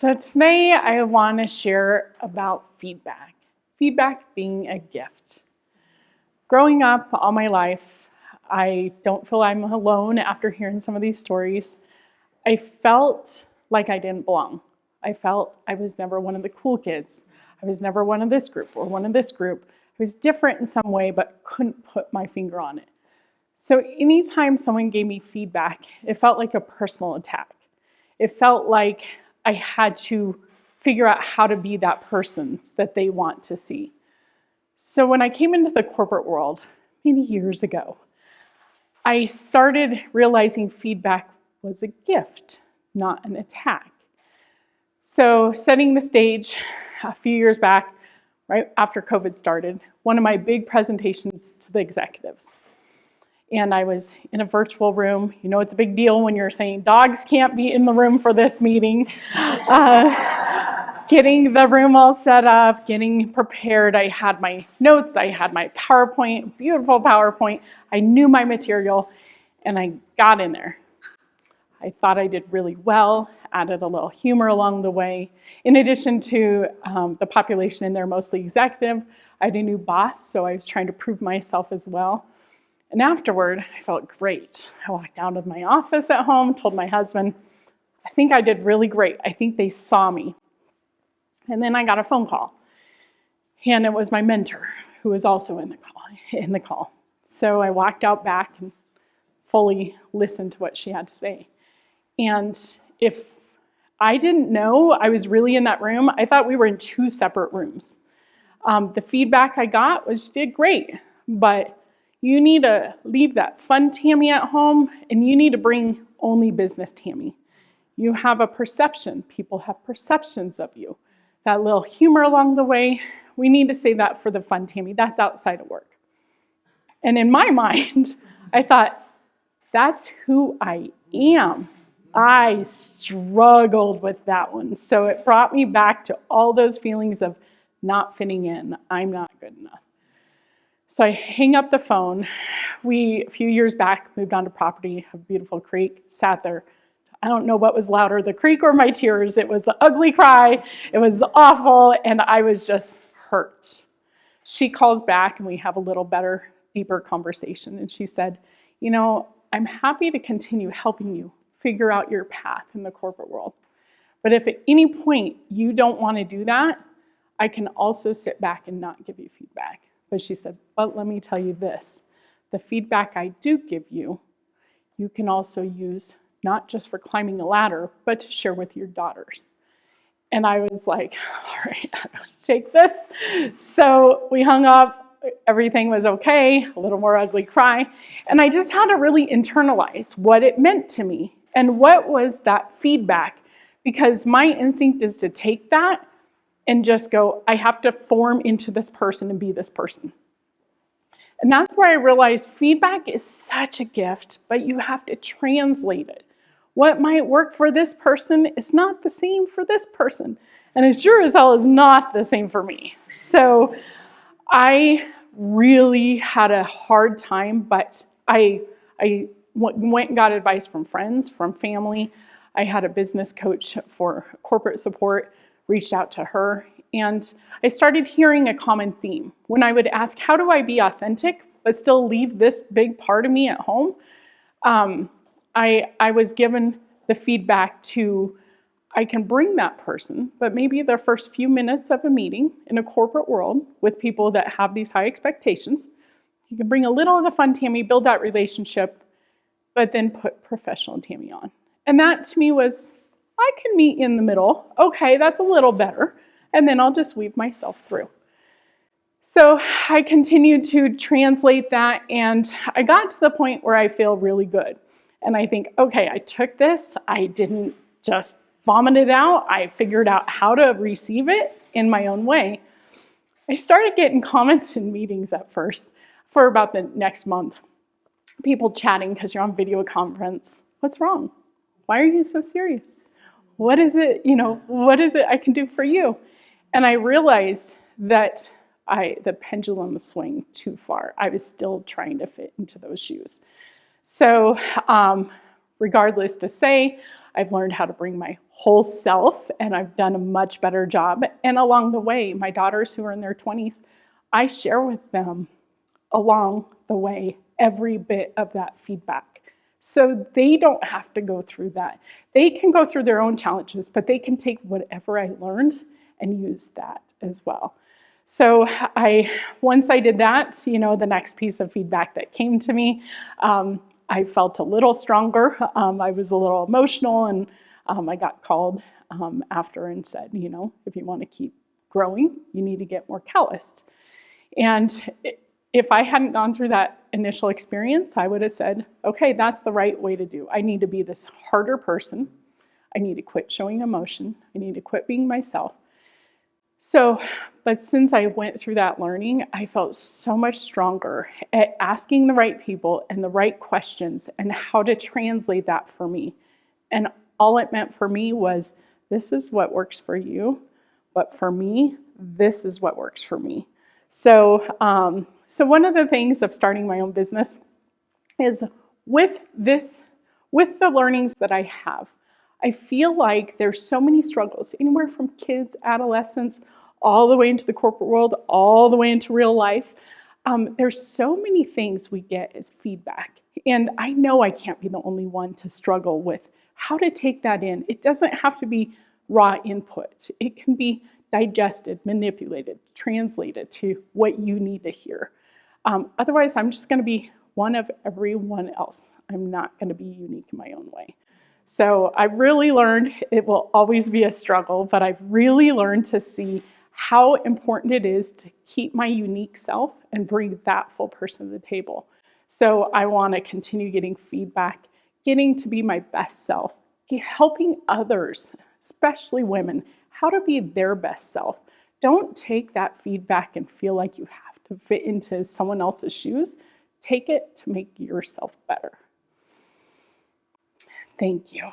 So today I want to share about feedback. Feedback being a gift. Growing up all my life, I don't feel I'm alone after hearing some of these stories. I felt like I didn't belong. I felt I was never one of the cool kids. I was never one of this group or one of this group. I was different in some way, but couldn't put my finger on it. So anytime someone gave me feedback, it felt like a personal attack. It felt like I had to figure out how to be that person that they want to see. So when I came into the corporate world many years ago, I started realizing feedback was a gift, not an attack. So setting the stage a few years back, right after COVID started, one of my big presentations to the executives. And I was in a virtual room. You know, it's a big deal when you're saying dogs can't be in the room for this meeting. Getting the room all set up, getting prepared. I had my notes, I had my PowerPoint, beautiful PowerPoint. I knew my material, and I got in there. I thought I did really well, added a little humor along the way. In addition to the population in there, mostly executive, I had a new boss, so I was trying to prove myself as well. And afterward, I felt great. I walked out of my office at home, told my husband, I think I did really great. I think they saw me. And then I got a phone call. And it was my mentor who was also in the call. So I walked out back and fully listened to what she had to say. And if I didn't know I was really in that room, I thought we were in two separate rooms. The feedback I got was, you did great, but you need to leave that fun Tami at home, and you need to bring only business Tami. You have a perception. People have perceptions of you. That little humor along the way, we need to say that for the fun Tami. That's outside of work. And in my mind, I thought, that's who I am. I struggled with that one. So it brought me back to all those feelings of not fitting in. I'm not good enough. So I hang up the phone. We, a few years back, moved onto property, a beautiful creek, sat there. I don't know what was louder, the creek or my tears. It was the ugly cry. It was awful, and I was just hurt. She calls back, and we have a little better, deeper conversation. And she said, you know, I'm happy to continue helping you figure out your path in the corporate world. But if at any point you don't want to do that, I can also sit back and not give you feedback. But she said, but let me tell you this, the feedback I do give you, you can also use not just for climbing a ladder, but to share with your daughters. And I was like, all right, I'm going to take this. So we hung up, everything was okay, a little more ugly cry. And I just had to really internalize what it meant to me and what was that feedback, because my instinct is to take that and just go, I have to form into this person and be this person. And that's where I realized feedback is such a gift, but you have to translate it. What might work for this person is not the same for this person. And it sure as hell is not the same for me. So I really had a hard time, but I went and got advice from friends, from family. I had a business coach for corporate support, reached out to her, and I started hearing a common theme. When I would ask, how do I be authentic, but still leave this big part of me at home? I was given the feedback to, I can bring that person, but maybe the first few minutes of a meeting in a corporate world with people that have these high expectations, you can bring a little of the fun Tami, build that relationship, but then put professional Tami on. And that to me was, I can meet in the middle. Okay, that's a little better. And then I'll just weave myself through. So I continued to translate that, and I got to the point where I feel really good. And I think, okay, I took this. I didn't just vomit it out. I figured out how to receive it in my own way. I started getting comments in meetings at first for about the next month. People chatting because you're on video conference. What's wrong? Why are you so serious? What is it, what is it I can do for you? And I realized that the pendulum swung too far. I was still trying to fit into those shoes. So regardless to say, I've learned how to bring my whole self, and I've done a much better job. And along the way, my daughters who are in their 20s, I share with them along the way every bit of that feedback. So they don't have to go through that. They can go through their own challenges, but they can take whatever I learned and use that as well. So once I did that, the next piece of feedback that came to me, I felt a little stronger. I was a little emotional, and I got called after and said, if you want to keep growing, you need to get more calloused. And if I hadn't gone through that initial experience, I would have said, okay, that's the right way to do. I need to be this harder person. I need to quit showing emotion. I need to quit being myself. But since I went through that learning, I felt so much stronger at asking the right people and the right questions and how to translate that for me. And all it meant for me was, this is what works for you, but for me, this is what works for me. So one of the things of starting my own business is with the learnings that I have, I feel like there's so many struggles, anywhere from kids, adolescents, all the way into the corporate world, all the way into real life. There's so many things we get as feedback. And I know I can't be the only one to struggle with how to take that in. It doesn't have to be raw input. It can be digested, manipulated, translated to what you need to hear. Otherwise, I'm just going to be one of everyone else. I'm not going to be unique in my own way. So I've really learned, it will always be a struggle, but I've really learned to see how important it is to keep my unique self and bring that full person to the table. So I want to continue getting feedback, getting to be my best self, helping others, especially women, how to be their best self. Don't take that feedback and feel like you have to fit into someone else's shoes. Take it to make yourself better. Thank you.